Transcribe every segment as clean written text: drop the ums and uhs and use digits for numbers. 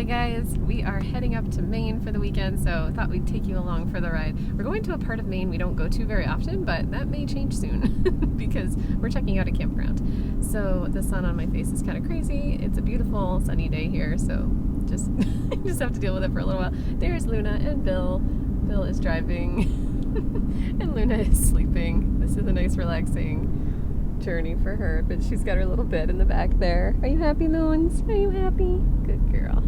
Hey guys, we are heading up to Maine for the weekend, so I thought we'd take you along for the ride. We're going to a part of Maine we don't go to very often, but that may change soon because we're checking out a campground. So the sun on my face is kind of crazy. It's a beautiful sunny day here, so just just have to deal with it for a little while. There's Luna and Bill. Bill is driving and Luna is sleeping. This is a nice relaxing journey for her, but she's got her little bed in the back there. Are you happy, Loons? Are you happy? Good girl.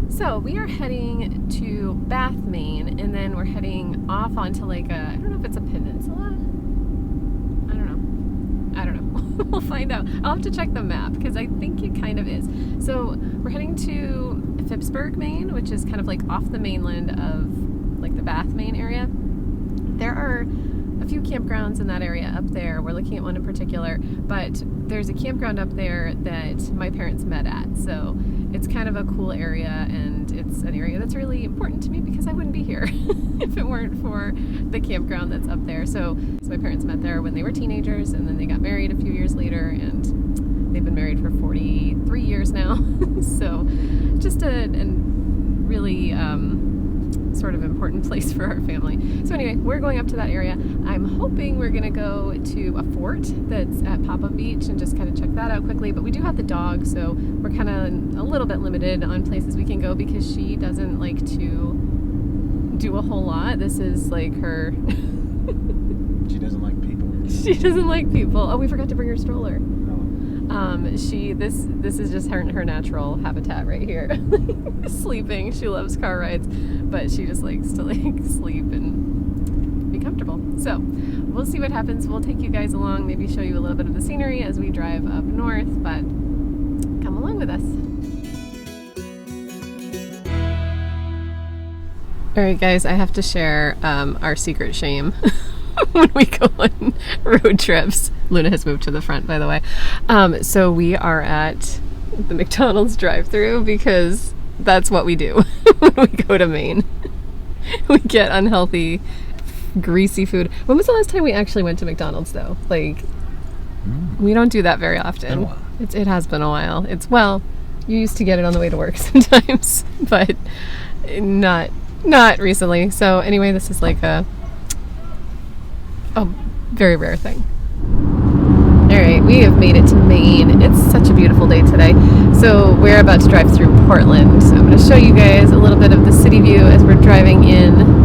So we are heading to Bath, Maine, and then we're heading off onto like a, I don't know if it's a peninsula. I don't know. We'll find out. I'll have to check the map because I think it kind of is. So we're heading to Phippsburg, Maine, which is kind of like off the mainland of like the Bath, Maine area. There are a few campgrounds in that area up there. We're looking at one in particular, but there's a campground up there that my parents met at. So it's kind of a cool area, and it's an area that's really important to me because I wouldn't be here if it weren't for the campground that's up there. So my parents met there when they were teenagers, and then they got married a few years later, and they've been married for 43 years now. So just a really sort of important place for our family. So anyway, we're going up to that area. I'm hoping we're gonna go to a fort that's at Popham Beach and just kind of check that out quickly, but we do have the dog, so we're kind of a little bit limited on places we can go because she doesn't like to do a whole lot. This is like her She doesn't like people. She doesn't like people. Oh, we forgot to bring her stroller. No. This is just her natural habitat right here. Sleeping. She loves car rides, but she just likes to like sleep and be comfortable. So we'll see what happens. We'll take you guys along, maybe show you a little bit of the scenery as we drive up north, but come along with us. All right, guys, I have to share our secret shame when we go on road trips. Luna has moved to the front, by the way. So we are at the McDonald's drive-thru because that's what we do when we go to Maine. We get unhealthy, greasy food. When was the last time we actually went to McDonald's, though? Like, we don't do that very often. It has been a while. Well, you used to get it on the way to work sometimes, but not recently. So anyway, this is like a very rare thing. Alright, we have made it to Maine. It's such a beautiful day today. So we're about to drive through Portland. So I'm going to show you guys a little bit of the city view as we're driving in.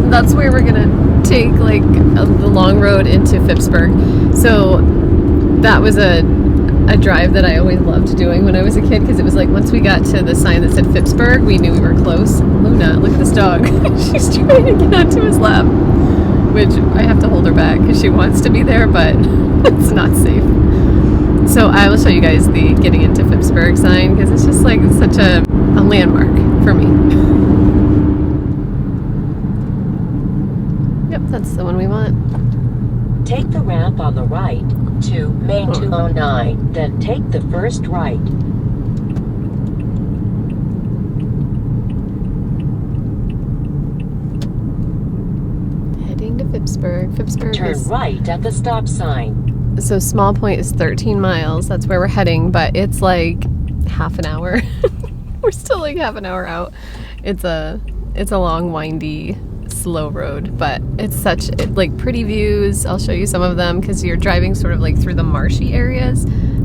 That's where we're gonna take like the long road into Phippsburg. So that was a drive that I always loved doing when I was a kid because it was like once we got to the sign that said Phippsburg, we knew we were close. Luna, look at this dog. She's trying to get onto his lap, which I have to hold her back because she wants to be there, but it's not safe. So I will show you guys the getting into Phippsburg sign because it's just like such a landmark for me. That's the one we want. Take the ramp on the right to Main 209, then take the first right. Heading to Phippsburg. Turn right at the stop sign. So Small Point is 13 miles. That's where we're heading, but it's like half an hour. We're still like half an hour out. It's a long, windy slow road, but it's such like pretty views. I'll show you some of them because you're driving sort of like through the marshy areas,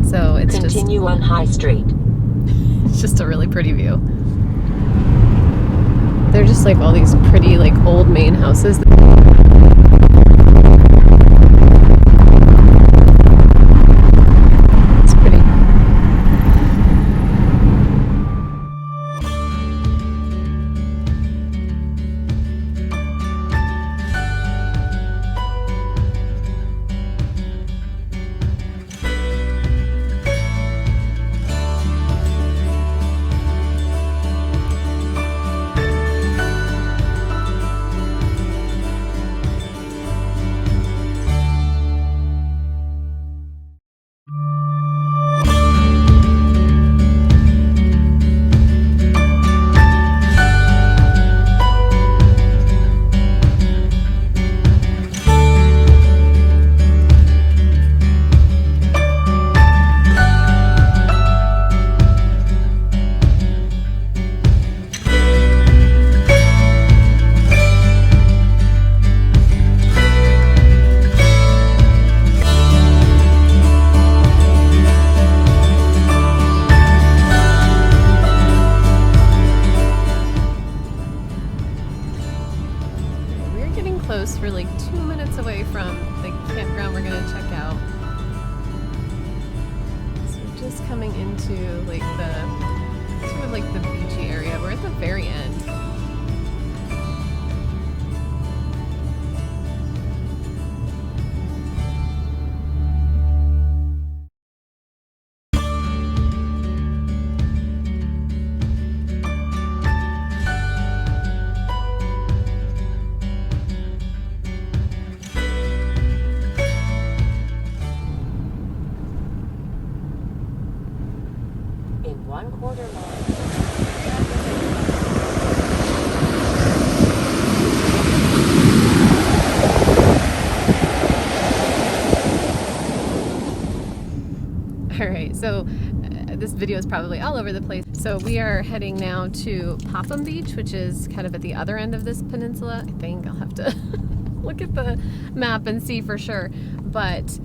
so it's Continue on High Street. it's just a really pretty view. They're just like all these pretty like old Maine houses. It's pretty. Close. We're like 2 minutes away from the campground we're gonna check out. So we're just coming into like the sort of like the beachy area. We're at the very end. In 1/4 mile. Alright, so this video is probably all over the place. So we are heading now to Popham Beach, which is kind of at the other end of this peninsula. I think I'll have to look at the map and see for sure. But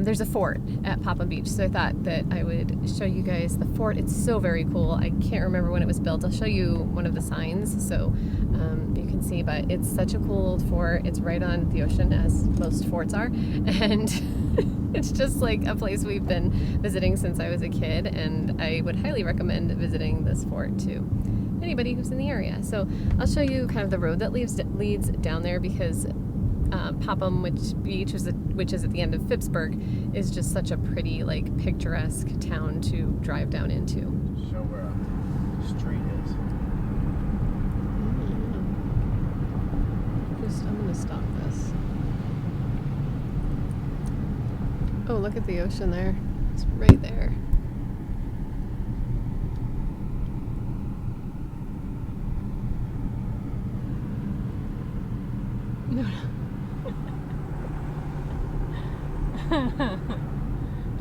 there's a fort at Popham Beach, so I thought that I would show you guys the fort. It's so very cool. I can't remember when it was built. I'll show you one of the signs so you can see, but it's such a cool old fort. It's right on the ocean, as most forts are, and it's just like a place we've been visiting since I was a kid, and I would highly recommend visiting this fort to anybody who's in the area. So I'll show you kind of the road that leads down there, because Popham Beach, which is at the end of Phippsburg, is just such a pretty, like, picturesque town to drive down into. Show where the street is. I'm gonna stop this. Oh, look at the ocean there. It's right there. No.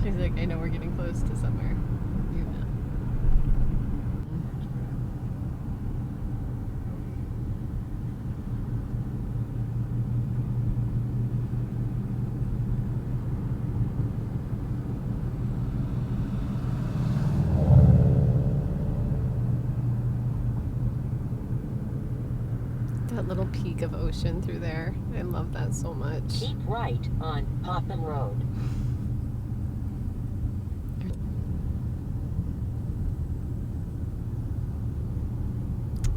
She's like, I know we're getting close to somewhere. You know. That little peak of ocean through there. I love that so much. Keep right on Popham Road.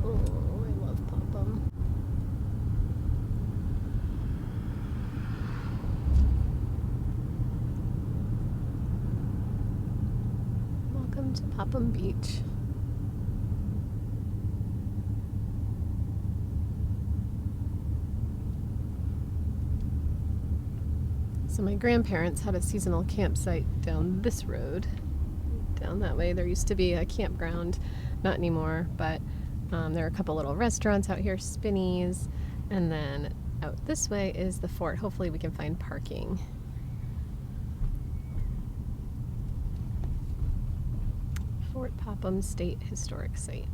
Oh, I love Popham. Welcome to Popham Beach. So my grandparents had a seasonal campsite down this road. Down that way there used to be a campground, not anymore, but there are a couple little restaurants out here, Spinneys, and then out this way is the fort. Hopefully we can find parking. Fort Popham State Historic Site.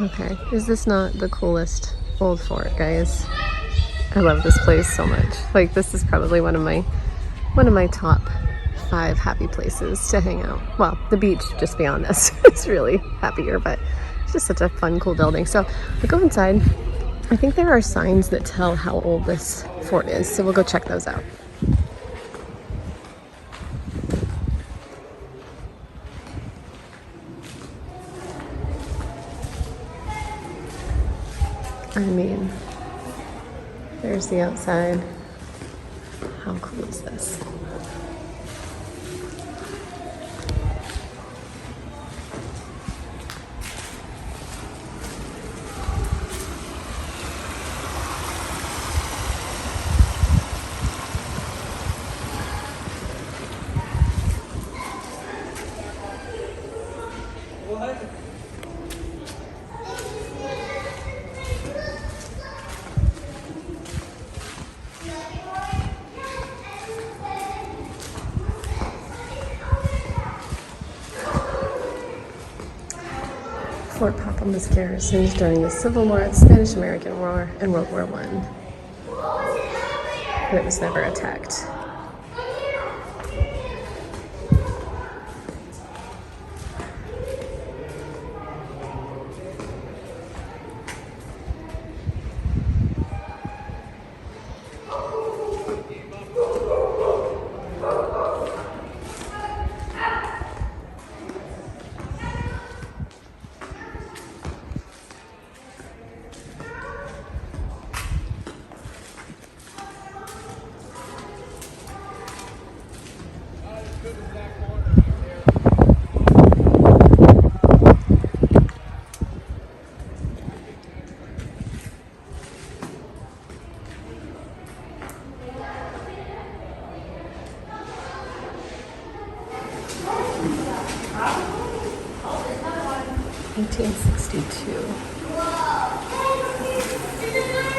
Okay, is this not the coolest old fort, guys? I love this place so much. Like, this is probably one of my top 5 happy places to hang out. Well, the beach just beyond this is really happier, but it's just such a fun, cool building. So we'll go inside. I think there are signs that tell how old this fort is, so we'll go check those out. I mean, there's the outside. How cool is this? Fort Popham was garrisoned during the Civil War, the Spanish-American War, and World War I. But it was never attacked.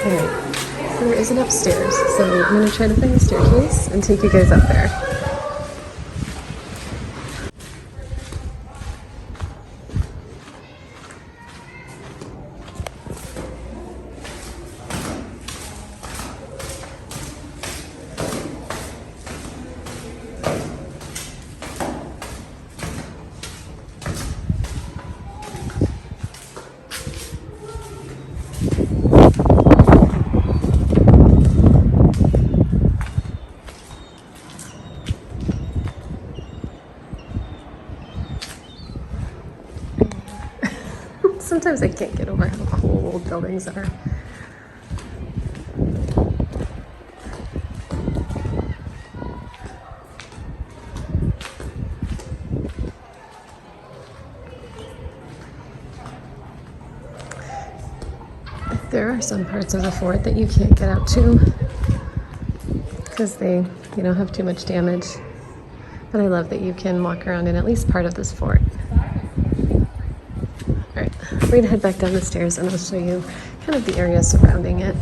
Alright, so there is an upstairs, so I'm going to try to find the staircase and take you guys up there. Sometimes I can't get over how cool old buildings are. There are some parts of the fort that you can't get out to because they, have too much damage. But I love that you can walk around in at least part of this fort. Alright, we're going to head back down the stairs and I'll show you kind of the area surrounding it.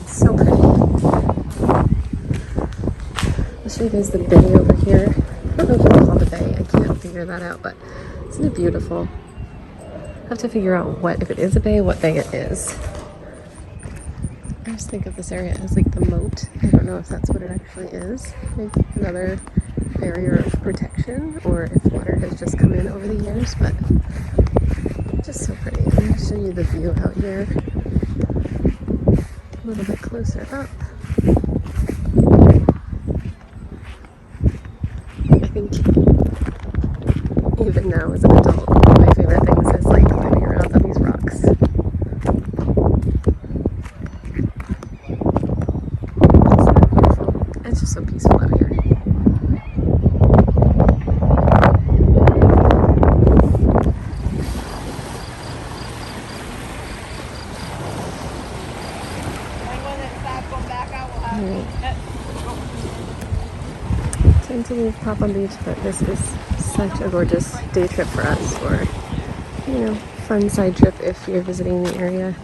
It's so pretty. I'll show you guys the bay over here. I don't know if you can call it a bay. I can't figure that out, but isn't it beautiful? I have to figure out if it is a bay, what bay it is. I just think of this area as like the moat. I don't know if that's what it actually is. Like another barrier of protection, or if water has just come in over the years, but just so pretty. I'm going to show you the view out here a little bit closer up. I think even now as an adult, one of my favorite things is like climbing around on these rocks. It's just so peaceful out here. Time to leave Popham Beach, but this is such a gorgeous day trip for us, or fun side trip if you're visiting the area.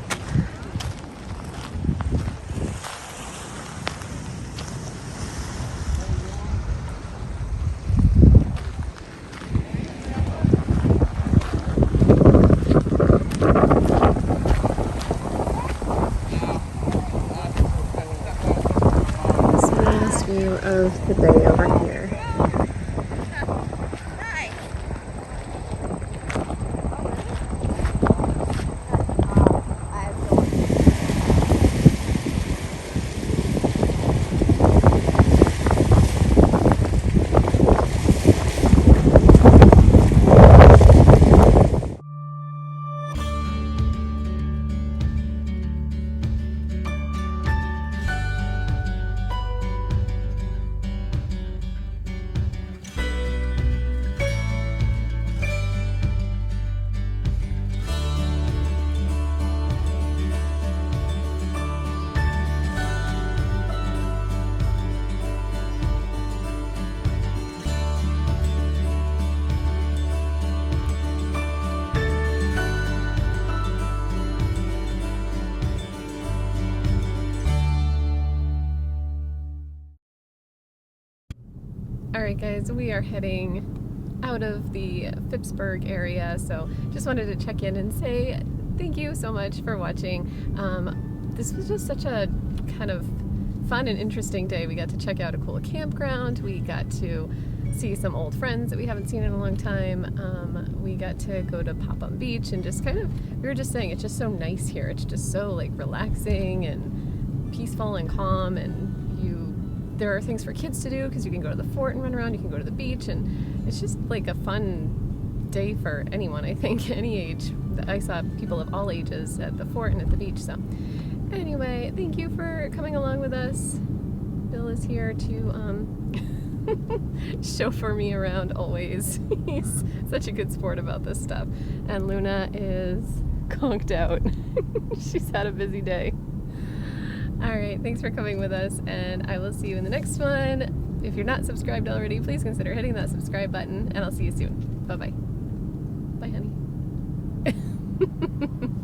of the bay over here. Alright guys, we are heading out of the Phippsburg area, so just wanted to check in and say thank you so much for watching. This was just such a kind of fun and interesting day. We got to check out a cool campground, we got to see some old friends that we haven't seen in a long time, we got to go to Popham Beach and just kind of, we were just saying, it's just so nice here. It's just so like relaxing and peaceful and calm, and there are things for kids to do because you can go to the fort and run around, you can go to the beach, and it's just like a fun day for anyone, I think, any age. I saw people of all ages at the fort and at the beach. So anyway, thank you for coming along with us. Bill is here to chauffeur me around always. He's such a good sport about this stuff. And Luna is conked out. She's had a busy day. Alright, thanks for coming with us, and I will see you in the next one. If you're not subscribed already, please consider hitting that subscribe button, and I'll see you soon. Bye-bye. Bye, honey.